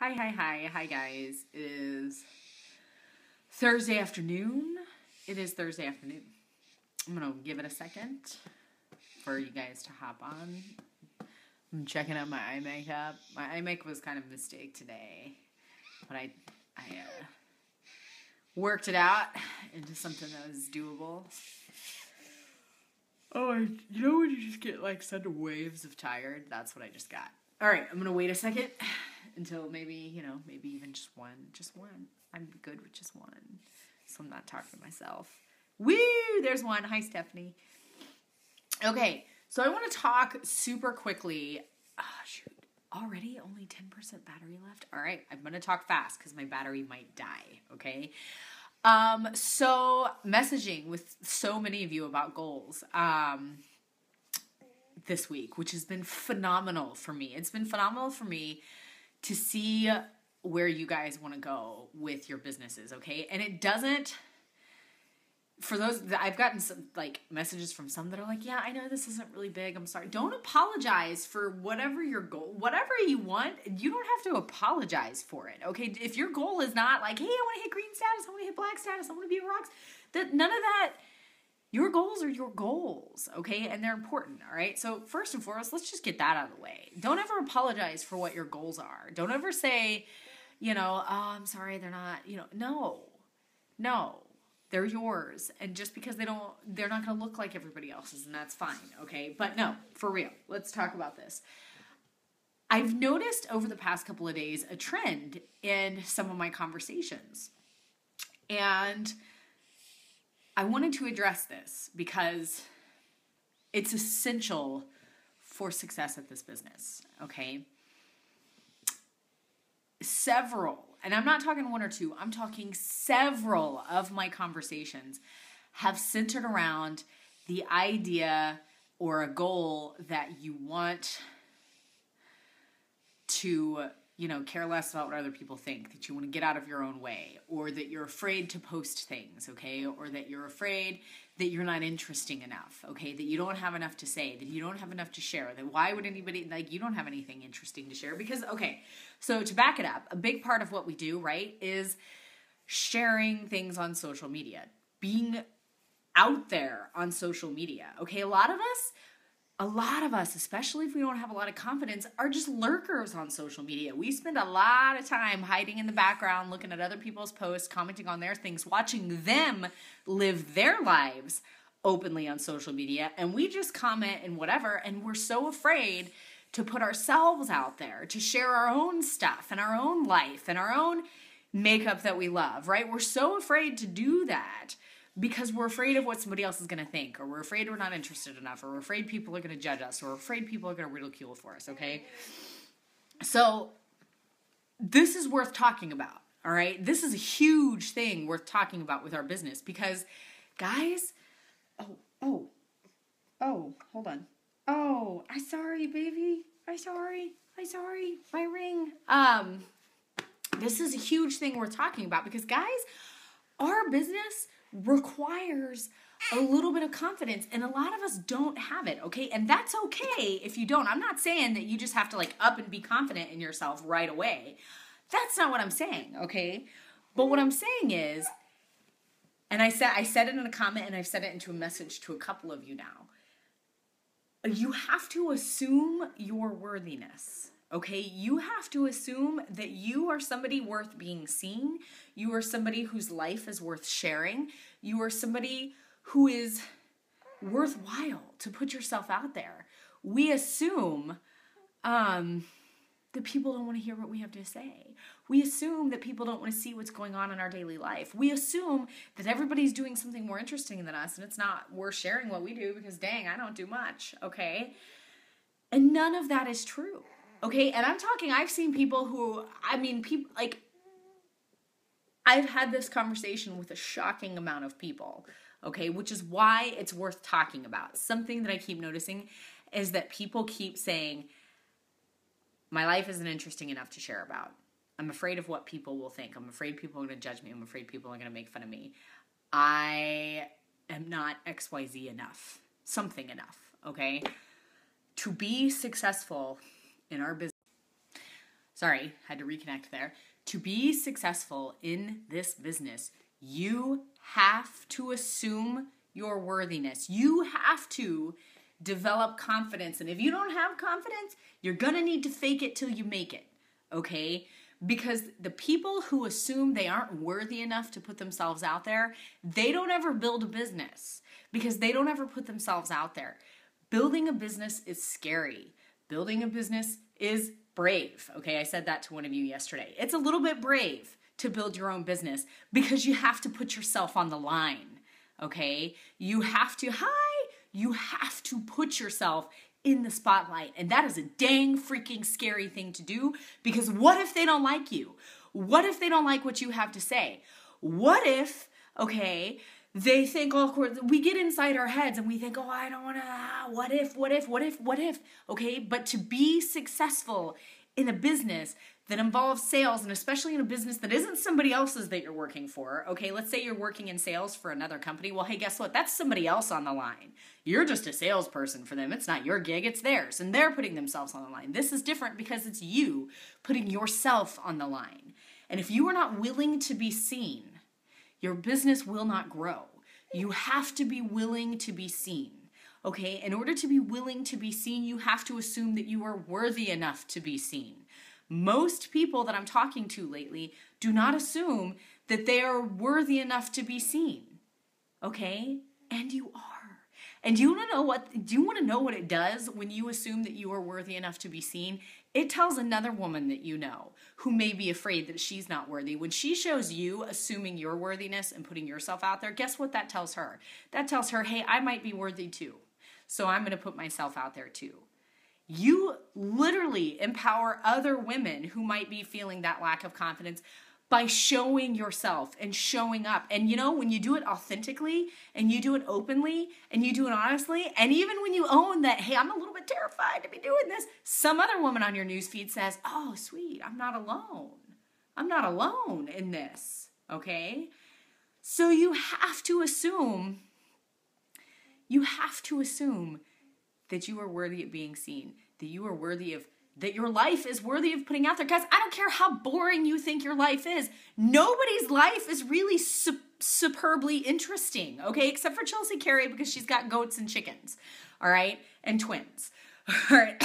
Hi guys. It is Thursday afternoon. I'm gonna give it a second for you guys to hop on. I'm checking out my eye makeup. My eye makeup was kind of a mistake today, but I worked it out into something that was doable. Oh, you know when you just get like sudden waves of tired? That's what I just got. All right, I'm gonna wait a second until maybe even just one. I'm good with just one, so I'm not talking to myself. Woo! There's one. Hi, Stephanie. Okay, so I want to talk super quickly. Oh, shoot. Already only 10% battery left? All right, I'm going to talk fast because my battery might die, okay? So messaging with so many of you about goals this week, which has been phenomenal for me. It's been phenomenal for me to see where you guys want to go with your businesses, okay? And it doesn't... For those that I've gotten some like messages from some that are like, yeah, I know this isn't really big. I'm sorry. Don't apologize for whatever your goal, whatever you want. You don't have to apologize for it. Okay. If your goal is not like, hey, I want to hit green status. I want to hit black status. I want to be a rocks. That none of that, your goals are your goals. Okay. And they're important. All right. So first and foremost, let's just get that out of the way. Don't ever apologize for what your goals are. Don't ever say, oh, I'm sorry. They're not, no. They're yours. And just because they're not going to look like everybody else's, and that's fine, okay? But no, for real, let's talk about this. I've noticed over the past couple of days a trend in some of my conversations. And I wanted to address this because it's essential for success at this business, okay? And I'm not talking one or two, I'm talking several of my conversations have centered around the idea or a goal that you want to, care less about what other people think, that you want to get out of your own way, or that you're afraid to post things, okay? Or that you're afraid that you're not interesting enough, okay? That you don't have enough to say, that you don't have enough to share, that why would anybody, you don't have anything interesting to share? Because, okay, so to back it up, a big part of what we do, right, is sharing things on social media, being out there on social media, okay? A lot of us, especially if we don't have a lot of confidence, are just lurkers on social media. We spend a lot of time hiding in the background, looking at other people's posts, commenting on their things, watching them live their lives openly on social media. And we just comment and whatever. And we're so afraid to put ourselves out there, to share our own stuff and our own life and our own makeup that we love, right? We're so afraid to do that because we're afraid of what somebody else is going to think, or we're afraid we're not interested enough, or we're afraid people are going to judge us, or we're afraid people are going to ridicule for us, okay? So this is worth talking about, all right? This is a huge thing worth talking about with our business because, guys, hold on. Oh, I'm sorry, baby. I'm sorry. My ring. This is a huge thing we're talking about because, guys, our business requires a little bit of confidence, and a lot of us don't have it, okay? And that's okay if you don't. I'm not saying that you just have to up and be confident in yourself right away. That's not what I'm saying, okay? But what I'm saying is, and I said it in a comment, and I've said it into a message to a couple of you now, you have to assume your worthiness. Okay, you have to assume that you are somebody worth being seen. You are somebody whose life is worth sharing. You are somebody who is worthwhile to put yourself out there. We assume that people don't want to hear what we have to say. We assume that people don't want to see what's going on in our daily life. We assume that everybody's doing something more interesting than us, and it's not worth sharing what we do because, dang, I don't do much, okay? And none of that is true. Okay, and I've seen people I've had this conversation with a shocking amount of people, okay, which is why it's worth talking about. Something that I keep noticing is that people keep saying, my life isn't interesting enough to share about. I'm afraid of what people will think. I'm afraid people are going to judge me. I'm afraid people are going to make fun of me. I am not XYZ enough, something enough, okay, to be successful in our business. Sorry, had to reconnect there. To be successful in this business, you have to assume your worthiness. You have to develop confidence. And if you don't have confidence, you're going to need to fake it till you make it. Okay? Because the people who assume they aren't worthy enough to put themselves out there, they don't ever build a business because they don't ever put themselves out there. Building a business is scary. Building a business is brave. Okay, I said that to one of you yesterday. It's a little bit brave to build your own business because you have to put yourself on the line. Okay, you have to put yourself in the spotlight. And that is a dang freaking scary thing to do, because what if they don't like you? What if they don't like what you have to say? What if, okay, they think, oh, of course, we get inside our heads and we think, oh, I don't want to, what if, okay? But to be successful in a business that involves sales, and especially in a business that isn't somebody else's that you're working for, okay? Let's say you're working in sales for another company. Well, hey, guess what? That's somebody else on the line. You're just a salesperson for them. It's not your gig, it's theirs, and they're putting themselves on the line. This is different because it's you putting yourself on the line. And if you are not willing to be seen, your business will not grow. You have to be willing to be seen. Okay, in order to be willing to be seen, you have to assume that you are worthy enough to be seen. Most people that I'm talking to lately do not assume that they are worthy enough to be seen. Okay? And you are. And do you want to know what it does when you assume that you are worthy enough to be seen? It tells another woman that you know who may be afraid that she's not worthy. When she shows you assuming your worthiness and putting yourself out there, guess what that tells her? That tells her, hey, I might be worthy too. So I'm going to put myself out there too. You literally empower other women who might be feeling that lack of confidence by showing yourself and showing up. And you know, when you do it authentically and you do it openly and you do it honestly, and even when you own that, hey, I'm a little bit terrified to be doing this, some other woman on your newsfeed says, oh, sweet, I'm not alone. I'm not alone in this, okay? So you have to assume that you are worthy of being seen, that you are worthy of, that your life is worthy of putting out there. Guys, I don't care how boring you think your life is. Nobody's life is really superbly interesting, okay? Except for Chelsea Carey, because she's got goats and chickens, all right? And twins, all right?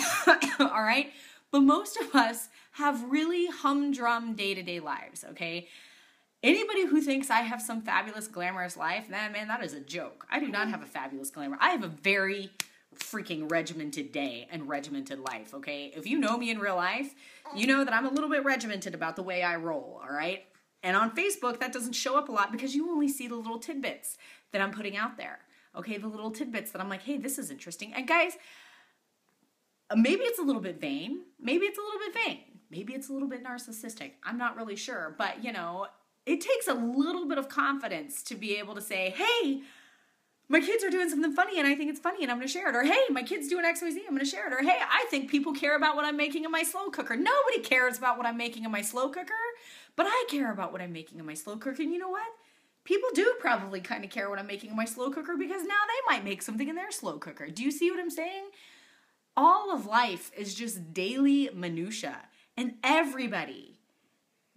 All right? But most of us have really humdrum day-to-day lives, okay? Anybody who thinks I have some fabulous, glamorous life, man, that is a joke. I do not have a fabulous glamour. I have a very freaking regimented day and regimented life, okay? If you know me in real life, you know that I'm a little bit regimented about the way I roll, all right? And on Facebook, that doesn't show up a lot because you only see the little tidbits that I'm putting out there, okay? The little tidbits that I'm like, hey, this is interesting. And guys, maybe it's a little bit vain. Maybe it's a little bit vain. Maybe it's a little bit narcissistic. I'm not really sure. But, you know, it takes a little bit of confidence to be able to say, hey, my kids are doing something funny and I think it's funny and I'm going to share it. Or, hey, my kid's doing XYZ, I'm going to share it. Or, hey, I think people care about what I'm making in my slow cooker. Nobody cares about what I'm making in my slow cooker, but I care about what I'm making in my slow cooker. And you know what? People do probably kind of care what I'm making in my slow cooker because now they might make something in their slow cooker. Do you see what I'm saying? All of life is just daily minutia, and everybody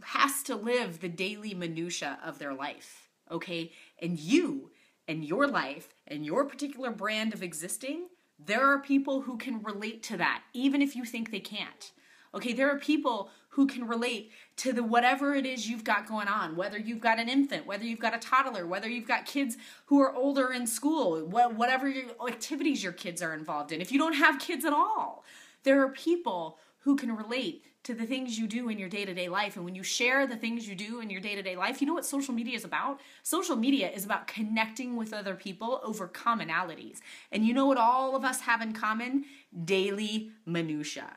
has to live the daily minutia of their life, okay? And you and your life and your particular brand of existing, there are people who can relate to that, even if you think they can't. Okay, there are people who can relate to the whatever it is you've got going on, whether you've got an infant, whether you've got a toddler, whether you've got kids who are older in school, whatever activities your kids are involved in. If you don't have kids at all, there are people who can relate to the things you do in your day-to-day life. And when you share the things you do in your day-to-day life, you know what social media is about? Social media is about connecting with other people over commonalities. And you know what all of us have in common? Daily minutia,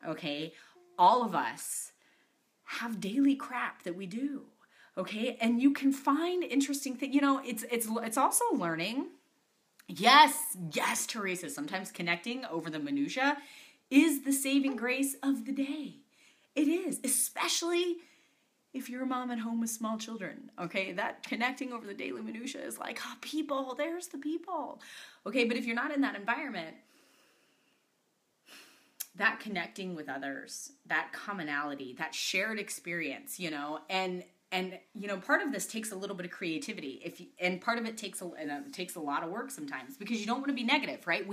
okay? All of us have daily crap that we do, okay? And you can find interesting things. You know, it's also learning. Yes, Teresa, sometimes connecting over the minutia is the saving grace of the day. It is, especially if you're a mom at home with small children, okay? That connecting over the daily minutia is like, oh, people, there's the people. Okay, but if you're not in that environment, that connecting with others, that commonality, that shared experience, you know, and you know, part of this takes a little bit of creativity. And part of it takes a lot of work sometimes, because you don't want to be negative, right?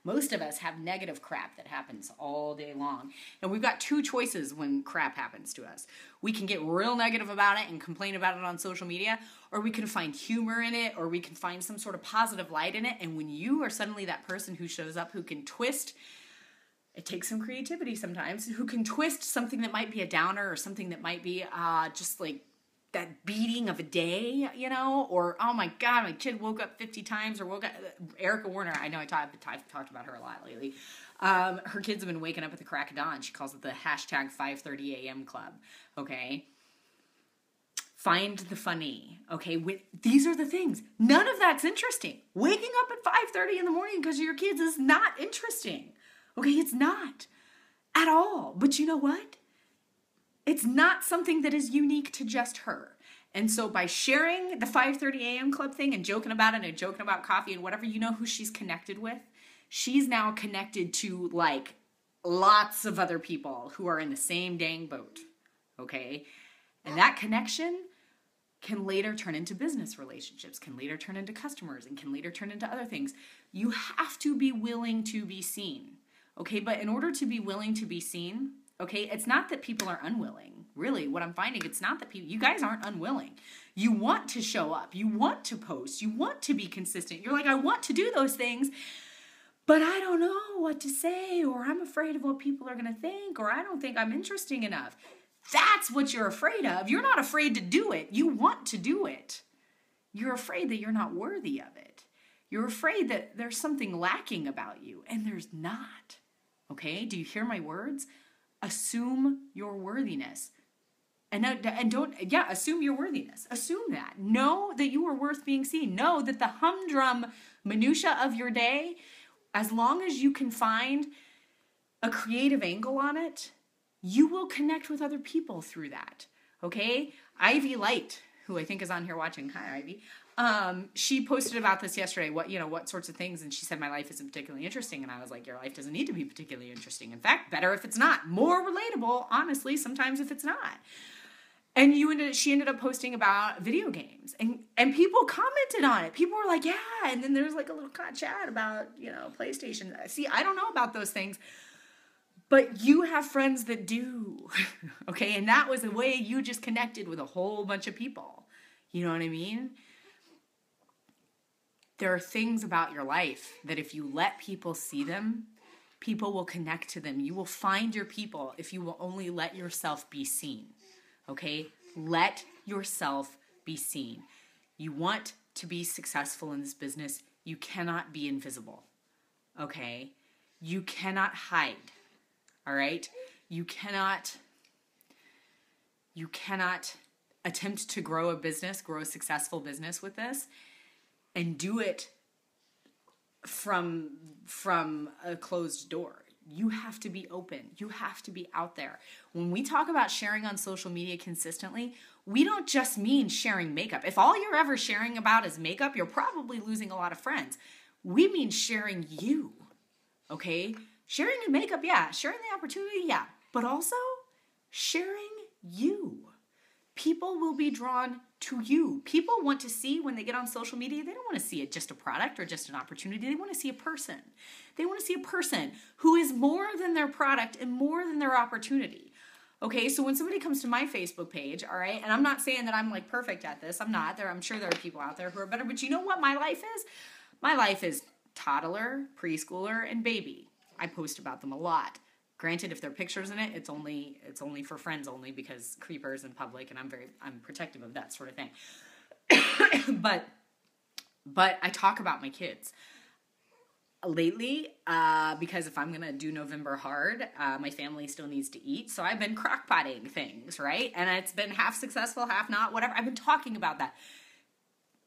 Most of us have negative crap that happens all day long. And we've got two choices when crap happens to us. We can get real negative about it and complain about it on social media, or we can find humor in it, or we can find some sort of positive light in it. And when you are suddenly that person who shows up, who can twist, it takes some creativity sometimes, who can twist something that might be a downer, or something that might be just like that beating of a day, you know, or, oh my God, my kid woke up 50 times, or woke up, Erica Warner, I know I've talked about her a lot lately. Her kids have been waking up at the crack of dawn. She calls it the hashtag 5:30 a.m. club, okay? Find the funny, okay? These are the things. None of that's interesting. Waking up at 5:30 in the morning because of your kids is not interesting, okay? It's not at all. But you know what? It's not something that is unique to just her. And so by sharing the 5:30 a.m. club thing and joking about it and joking about coffee and whatever, you know who she's connected with? She's now connected to like lots of other people who are in the same dang boat, okay? And that connection can later turn into business relationships, can later turn into customers, and can later turn into other things. You have to be willing to be seen, okay? But in order to be willing to be seen, okay, it's not that people are unwilling. Really, what I'm finding, it's not that you guys aren't unwilling. You want to show up. You want to post. You want to be consistent. You're like, I want to do those things, but I don't know what to say, or I'm afraid of what people are going to think, or I don't think I'm interesting enough. That's what you're afraid of. You're not afraid to do it. You want to do it. You're afraid that you're not worthy of it. You're afraid that there's something lacking about you, and there's not. Okay? Do you hear my words? Assume your worthiness. Assume your worthiness. Assume that. Know that you are worth being seen. Know that the humdrum minutia of your day, as long as you can find a creative angle on it, you will connect with other people through that. Okay? Ivy Light, who I think is on here watching. Hi, Ivy. She posted about this yesterday, what sorts of things, and she said, my life isn't particularly interesting, and I was like, your life doesn't need to be particularly interesting. In fact, better if it's not. More relatable, honestly, sometimes if it's not. And she ended up posting about video games, and people commented on it. People were like, yeah, and then there's like a little chat about, PlayStation. See, I don't know about those things, but you have friends that do, okay? And that was the way you just connected with a whole bunch of people. You know what I mean? There are things about your life that if you let people see them, people will connect to them. You will find your people if you will only let yourself be seen, okay? Let yourself be seen. You want to be successful in this business, you cannot be invisible, okay? You cannot hide, all right? You cannot attempt to grow a successful business with this and do it from a closed door. You have to be open. You have to be out there. When we talk about sharing on social media consistently, we don't just mean sharing makeup. If all you're ever sharing about is makeup, you're probably losing a lot of friends. We mean sharing you, okay? Sharing in makeup, yeah. Sharing the opportunity, yeah. But also sharing you. People will be drawn to you. People want to see when they get on social media, they don't want to see it just a product or just an opportunity. They want to see a person. They want to see a person who is more than their product and more than their opportunity. Okay, so when somebody comes to my Facebook page, all right, and I'm not saying that I'm like perfect at this. I'm not. I'm sure there are people out there who are better, but you know what my life is? My life is toddler, preschooler, and baby. I post about them a lot. Granted, if there are pictures in it, it's only for friends only, because creepers in public, and I'm protective of that sort of thing. But I talk about my kids lately, because if I'm gonna do November hard, my family still needs to eat, so I've been crockpotting things, right? And it's been half successful, half not, whatever. I've been talking about that.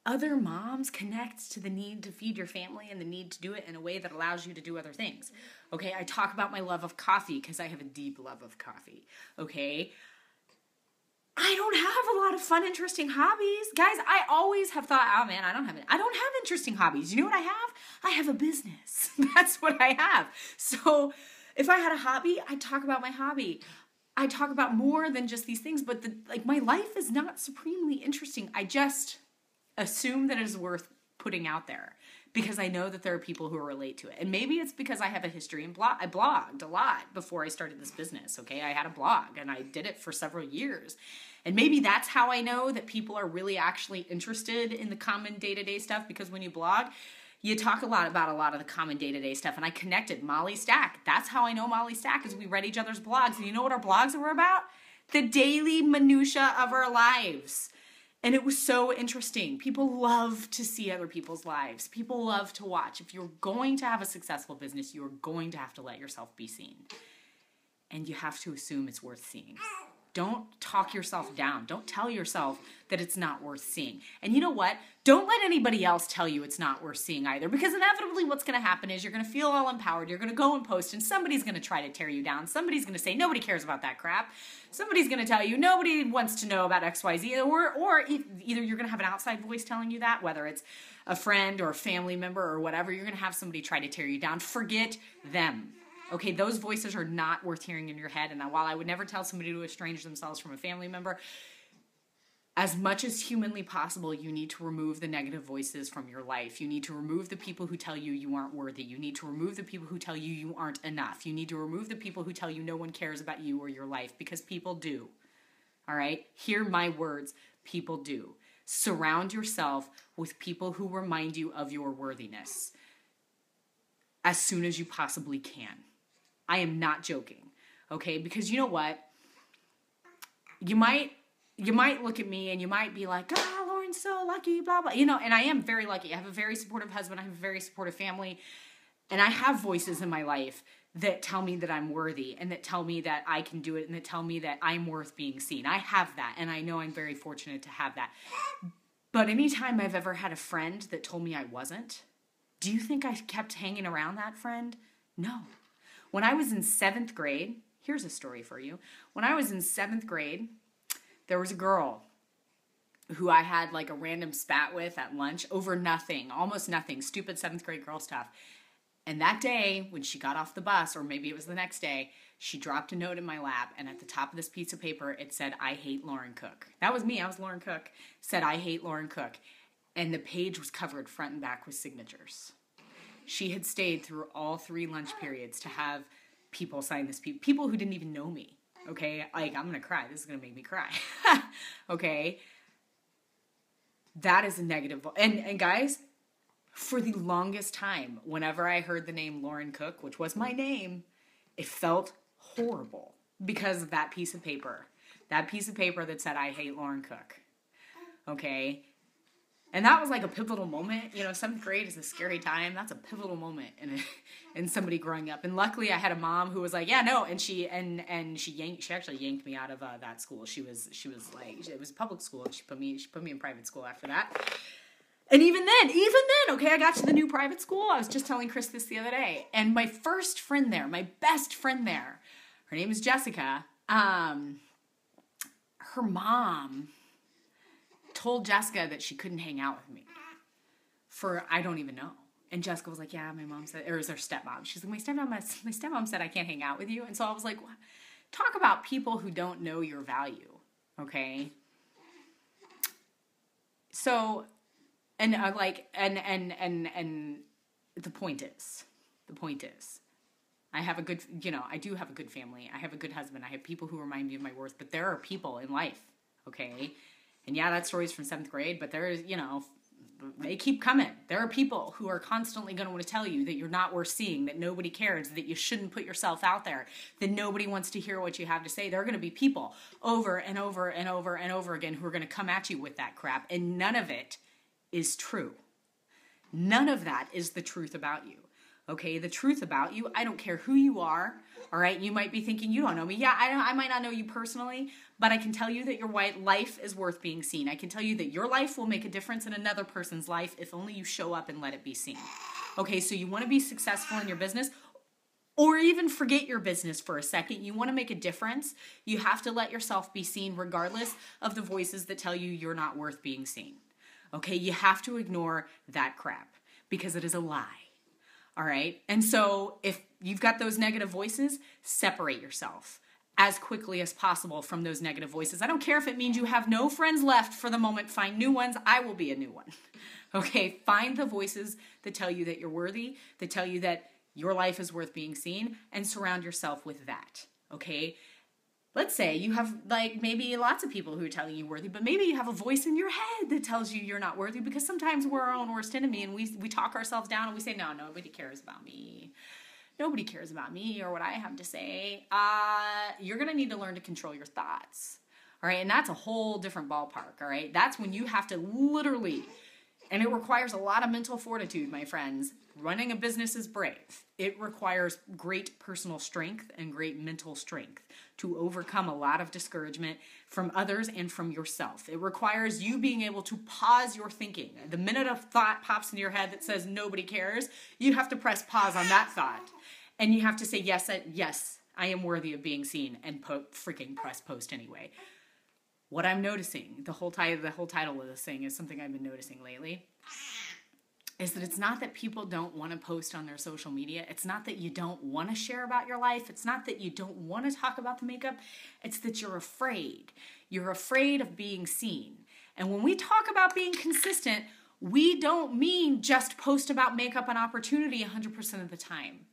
Other moms connect to the need to feed your family and the need to do it in a way that allows you to do other things. Okay, I talk about my love of coffee because I have a deep love of coffee. Okay, I don't have a lot of fun, interesting hobbies. Guys, I always have thought, oh man, I don't have interesting hobbies. You know what I have? I have a business. That's what I have. So If I had a hobby, I'd talk about my hobby. I talk about more than just these things, but my life is not supremely interesting. I just assume that it is worth putting out there because I know that there are people who relate to it. And maybe it's because I have a history in I blogged a lot before I started this business, okay? I had a blog and I did it for several years. And maybe that's how I know that people are really actually interested in the common day-to-day stuff, because when you blog, you talk a lot about a lot of the common day-to-day stuff. And I connected Molly Stack. That's how I know Molly Stack, is we read each other's blogs. And you know what our blogs were about? The daily minutia of our lives. And it was so interesting. People love to see other people's lives. People love to watch. If you're going to have a successful business, you're going to have to let yourself be seen. And you have to assume it's worth seeing. Don't talk yourself down. Don't tell yourself that it's not worth seeing. And you know what? Don't let anybody else tell you it's not worth seeing either, because inevitably what's going to happen is you're going to feel all empowered. You're going to go and post, and somebody's going to try to tear you down. Somebody's going to say, nobody cares about that crap. Somebody's going to tell you, nobody wants to know about XYZ. Or either you're going to have an outside voice telling you that, whether it's a friend or a family member or whatever, you're going to have somebody try to tear you down. Forget them. Okay, those voices are not worth hearing in your head. And while I would never tell somebody to estrange themselves from a family member, as much as humanly possible, you need to remove the negative voices from your life. You need to remove the people who tell you you aren't worthy. You need to remove the people who tell you you aren't enough. You need to remove the people who tell you no one cares about you or your life, because people do. All right? Hear my words. People do. Surround yourself with people who remind you of your worthiness as soon as you possibly can. I am not joking, okay? Because you know what? You might look at me and you might be like, Lauren's so lucky, blah, blah. You know, and I am very lucky. I have a very supportive husband. I have a very supportive family. And I have voices in my life that tell me that I'm worthy, and that tell me that I can do it, and that tell me that I'm worth being seen. I have that, and I know I'm very fortunate to have that. But anytime I've ever had a friend that told me I wasn't, do you think I kept hanging around that friend? No. When I was in 7th grade, here's a story for you. When I was in 7th grade, there was a girl who I had like a random spat with at lunch over nothing, almost nothing, stupid 7th grade girl stuff. And that day, when she got off the bus, or maybe it was the next day, she dropped a note in my lap, and at the top of this piece of paper, it said, I hate Lauren Cook. That was me. I was Lauren Cook. It said, I hate Lauren Cook. And the page was covered front and back with signatures. She had stayed through all 3 lunch periods to have people sign this, people who didn't even know me, okay? Like, I'm going to cry. This is going to make me cry, okay? That is a negative. And guys, for the longest time, whenever I heard the name Lauren Cook, which was my name, it felt horrible because of that piece of paper. That piece of paper that said, I hate Lauren Cook, okay? And that was like a pivotal moment. You know, 7th grade is a scary time. That's a pivotal moment in somebody growing up. And luckily, I had a mom who was like, "Yeah, no," and she actually yanked me out of that school. She was like, it was public school, and she put me in private school after that. And even then, okay, I got to the new private school. I was just telling Chris this the other day, and my first friend there, my best friend there, her name is Jessica. Her mom told Jessica that she couldn't hang out with me for, I don't even know. And Jessica was like, yeah, my mom said, or it was her stepmom. She's like, my stepmom said I can't hang out with you. And so I was like, what? Talk about people who don't know your value, okay? So, and the point is, I have a good, I do have a good family. I have a good husband. I have people who remind me of my worth, but there are people in life, okay? And yeah, that story's from 7th grade, but there is, they keep coming. There are people who are constantly going to want to tell you that you're not worth seeing, that nobody cares, that you shouldn't put yourself out there, that nobody wants to hear what you have to say. There are going to be people over and over and over and over again who are going to come at you with that crap, and none of it is true. None of that is the truth about you. Okay, the truth about you, I don't care who you are, all right? You might be thinking, you don't know me. Yeah, I might not know you personally, but I can tell you that your life is worth being seen. I can tell you that your life will make a difference in another person's life if only you show up and let it be seen. Okay, so you want to be successful in your business, or even forget your business for a second. You want to make a difference. You have to let yourself be seen regardless of the voices that tell you you're not worth being seen. Okay, you have to ignore that crap because it is a lie. All right. And so if you've got those negative voices, separate yourself as quickly as possible from those negative voices. I don't care if it means you have no friends left for the moment. Find new ones. I will be a new one. Okay. Find the voices that tell you that you're worthy, that tell you that your life is worth being seen, and surround yourself with that. Okay. Let's say you have like maybe lots of people who are telling you worthy, but maybe you have a voice in your head that tells you you're not worthy, because sometimes we're our own worst enemy and we talk ourselves down and we say, no, nobody cares about me. Nobody cares about me or what I have to say. You're going to need to learn to control your thoughts. All right. And that's a whole different ballpark. All right. That's when you have to literally, and it requires a lot of mental fortitude, my friends. Running a business is brave. It requires great personal strength and great mental strength to overcome a lot of discouragement from others and from yourself. It requires you being able to pause your thinking. The minute a thought pops into your head that says nobody cares, you have to press pause on that thought. And you have to say, yes, I am worthy of being seen, and freaking press post anyway. What I'm noticing, the whole title of this thing is something I've been noticing lately, is that it's not that people don't want to post on their social media. It's not that you don't want to share about your life. It's not that you don't want to talk about the makeup. It's that you're afraid. You're afraid of being seen. And when we talk about being consistent, we don't mean just post about makeup and opportunity 100% of the time.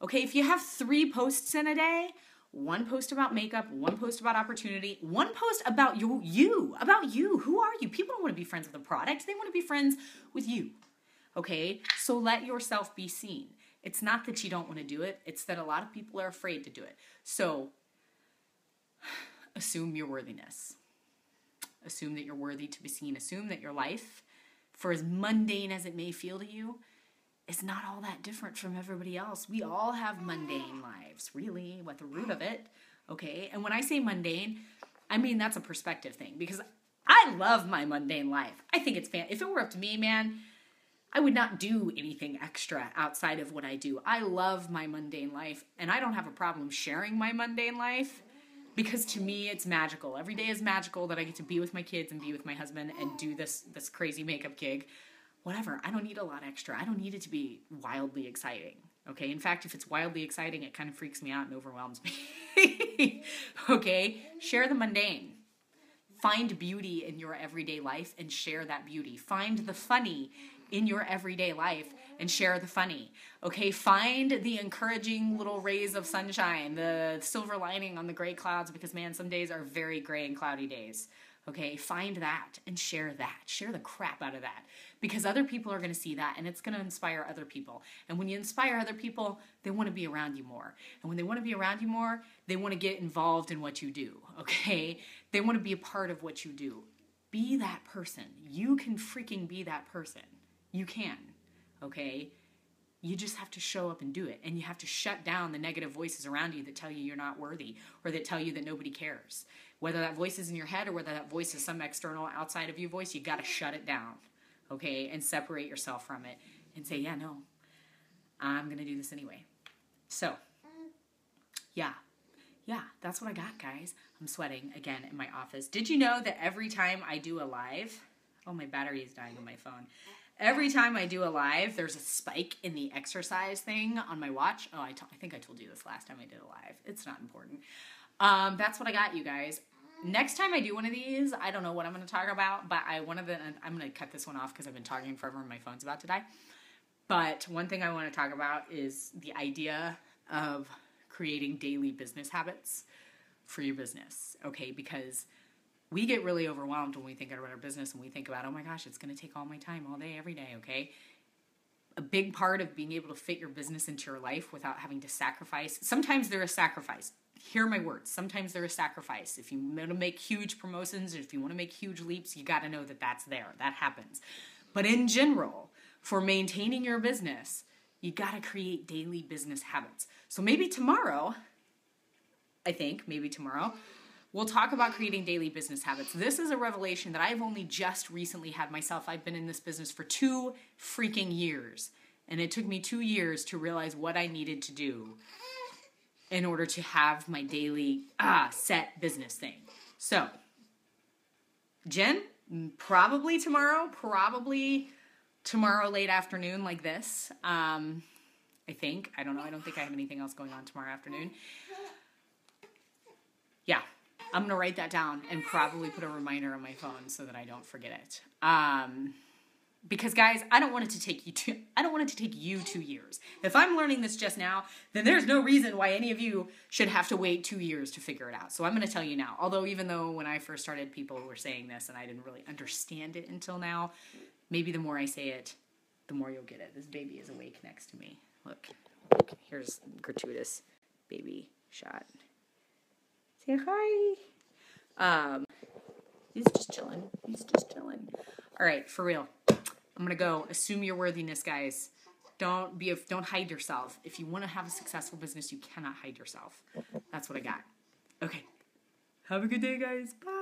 Okay, if you have 3 posts in a day, 1 post about makeup, 1 post about opportunity, 1 post about you. Who are you? People don't want to be friends with a product. They want to be friends with you. Okay, so let yourself be seen. It's not that you don't want to do it. It's that a lot of people are afraid to do it. So assume your worthiness. Assume that you're worthy to be seen. Assume that your life, for as mundane as it may feel to you, is not all that different from everybody else. We all have mundane lives, really, at the root of it. Okay, and when I say mundane, I mean that's a perspective thing, because I love my mundane life. I think it's if it were up to me, man, I would not do anything extra outside of what I do. I love my mundane life, and I don't have a problem sharing my mundane life, because to me it's magical. Every day is magical that I get to be with my kids and be with my husband and do this crazy makeup gig. Whatever. I don't need a lot extra. I don't need it to be wildly exciting. Okay. In fact, if it's wildly exciting, it kind of freaks me out and overwhelms me. Okay. Share the mundane. Find beauty in your everyday life and share that beauty. Find the funny in your everyday life and share the funny. Okay. Find the encouraging little rays of sunshine, the silver lining on the gray clouds, because man, some days are very gray and cloudy days. Okay, find that and share that. Share the crap out of that, because other people are going to see that and it's going to inspire other people. And when you inspire other people, they want to be around you more. And when they want to be around you more, they want to get involved in what you do. Okay, they want to be a part of what you do. Be that person. You can freaking be that person. You can. Okay, you just have to show up and do it. And you have to shut down the negative voices around you that tell you you're not worthy, or that tell you that nobody cares. Whether that voice is in your head or whether that voice is some external outside of you voice, you got to shut it down, okay, and separate yourself from it and say, yeah, no, I'm going to do this anyway. So, yeah, that's what I got, guys. I'm sweating again in my office. Did you know that every time I do a live, oh, my battery is dying on my phone. Every time I do a live, there's a spike in the exercise thing on my watch. Oh, I think I told you this last time I did a live. It's not important. That's what I got, you guys. Next time I do one of these, I don't know what I'm going to talk about, but I'm going to cut this one off because I've been talking forever and my phone's about to die. But one thing I want to talk about is the idea of creating daily business habits for your business, okay? Because we get really overwhelmed when we think about our business and we think about, oh my gosh, it's going to take all my time all day, every day, okay? A big part of being able to fit your business into your life without having to sacrifice, sometimes there is sacrifice. Hear my words. Sometimes there is sacrifice. If you want to make huge promotions, or if you want to make huge leaps, you got to know that that's there. That happens. But in general, for maintaining your business, you got to create daily business habits. So maybe tomorrow, we'll talk about creating daily business habits. This is a revelation that I've only just recently had myself. I've been in this business for 2 freaking years. And it took me 2 years to realize what I needed to do in order to have my daily set business thing. So, Jen, probably tomorrow late afternoon like this. I think. I don't know. I don't think I have anything else going on tomorrow afternoon. Yeah, I'm going to write that down and probably put a reminder on my phone so that I don't forget it. Because guys, I don't want it to take you 2 years. If I'm learning this just now, then there's no reason why any of you should have to wait 2 years to figure it out. So I'm going to tell you now. Although even though when I first started, people were saying this and I didn't really understand it until now, maybe the more I say it, the more you'll get it. This baby is awake next to me. Look, here's gratuitous baby shot. Say hi. He's just chilling. All right, for real. I'm gonna go. Assume your worthiness, guys. Don't hide yourself. If you want to have a successful business, you cannot hide yourself. That's what I got. Okay. Have a good day, guys. Bye.